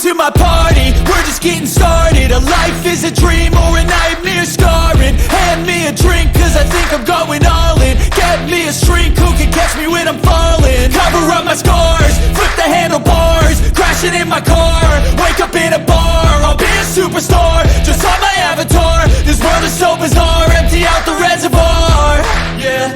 to my party, we're just getting started. A life is a dream or a nightmare scarring. Hand me a drink cause I think I'm going all in. Get me a shrink who can catch me when I'm falling. Cover up my scars, flip the handlebars, crashing in my car, wake up in a bar. I'll be a superstar, just on my avatar. This world is so bizarre, empty out the reservoir. Yeah,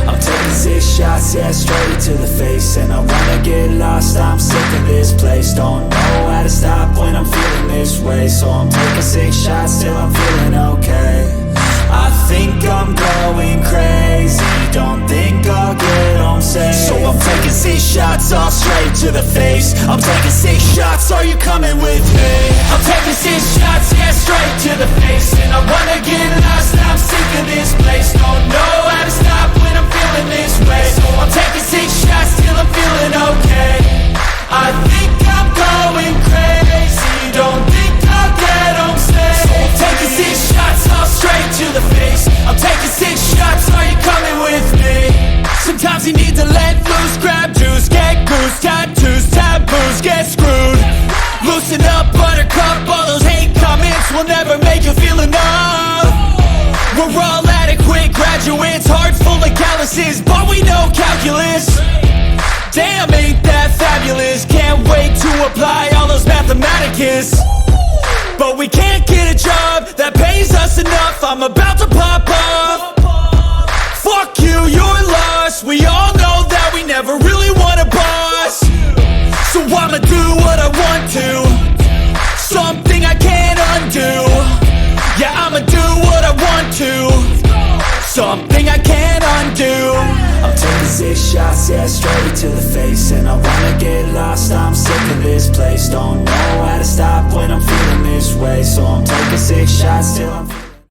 I'm taking 6 shots, yeah, straight to the face. And I wanna get lost, I'm sick of this place. Don't know how to stop when I'm feeling this way. So I'm taking 6 shots till I'm feeling okay. I think I'm going crazy, don't think I'll get home safe. So I'm taking 6 shots, all straight to the face. I'm taking 6 shots, are you coming with me? I'm taking 6 shots, yeah, straight to the face. And I wanna get lost, I'm sick of this place. Don't know how to stop when I'm feeling this way. So I'm taking 6 shots till I'm feeling okay. I think I'm going crazy, don't think I'll get home safe. So I'm taking 6 shots, all straight to the face. I'm taking 6 shots, are you coming with me? Sometimes you need to let loose, grab juice, get goose, tattoos, taboos, get screwed. Loosen up, buttercup, all those hate comments will never make you feel enough. We're all adequate graduates, hearts full of calluses, but we know calculus. Damn, ain't that fabulous? Can't wait to apply all those mathematicus. But we can't get a job that pays us enough. I'm about to pop off. Fuck you, you're lost. We all know that we never really want a boss. So I'ma do what I want to, something I can't undo. Yeah, I'ma do what I want to, something I can't undo. I'm taking 6 shots, yeah, straight to the face. And I wanna get lost, I'm sick of this place. Don't know how to stop when I'm feeling this way. So I'm taking 6 shots till I'm